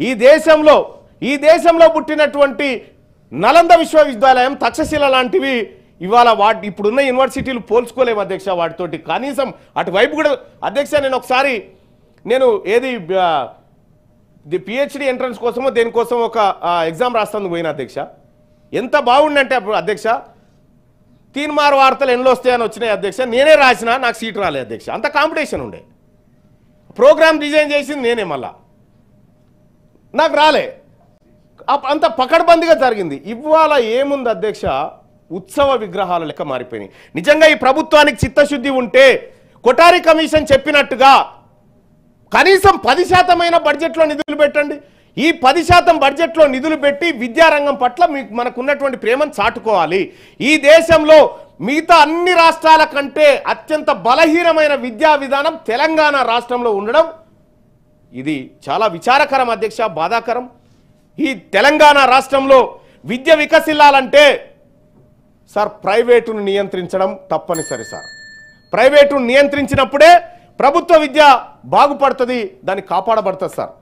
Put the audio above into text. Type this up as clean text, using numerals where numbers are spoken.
ఈ దేశంలో పుట్టినటువంటి నలంద విశ్వవిద్యాలయం, తక్షశిల లాంటివి ఇవాళ ఇప్పుడున్న యూనివర్సిటీలు పోల్చుకోలేము అధ్యక్ష వాటితోటి. కనీసం అటువైపు కూడా అధ్యక్ష నేను ఏది పిహెచ్డి ఎంట్రన్స్ కోసమో దేనికోసం ఒక ఎగ్జామ్ రాస్తాను పోయిన అధ్యక్ష. ఎంత బాగుండంటే అప్పుడు అధ్యక్ష తీన్మార్ వార్తలు ఎన్నో వస్తాయని వచ్చినాయి అధ్యక్ష. నేనే రాసిన, నాకు సీట్ రాలే అధ్యక్ష. అంత కాంపిటీషన్ ఉండే. ప్రోగ్రామ్ డిజైన్ చేసింది నేనే, మళ్ళా నాకు రాలే. అంత పకడ్బందీగా జరిగింది. ఇవాళ ఏముంది అధ్యక్ష, ఉత్సవ విగ్రహాల లెక్క మారిపోయినాయి. నిజంగా ఈ ప్రభుత్వానికి చిత్తశుద్ధి ఉంటే కొఠారి కమిషన్ చెప్పినట్టుగా కనీసం 10% బడ్జెట్లో నిధులు పెట్టండి. ఈ 10% బడ్జెట్లో నిధులు పెట్టి విద్యారంగం పట్ల మనకున్నటువంటి ప్రేమను చాటుకోవాలి. ఈ దేశంలో మిగతా అన్ని రాష్ట్రాల కంటే అత్యంత బలహీనమైన విద్యా విధానం తెలంగాణ రాష్ట్రంలో ఉండడం ఇది చాలా విచారకరం అధ్యక్ష, బాధాకరం. ఈ తెలంగాణ రాష్ట్రంలో విద్య వికసిల్లాలంటే సార్ ప్రైవేటును నియంత్రించడం తప్పనిసరి సార్. ప్రైవేటును నియంత్రించినప్పుడే ప్రభుత్వ విద్య బాగుపడుతుంది, దాన్ని కాపాడబడుతుంది సార్.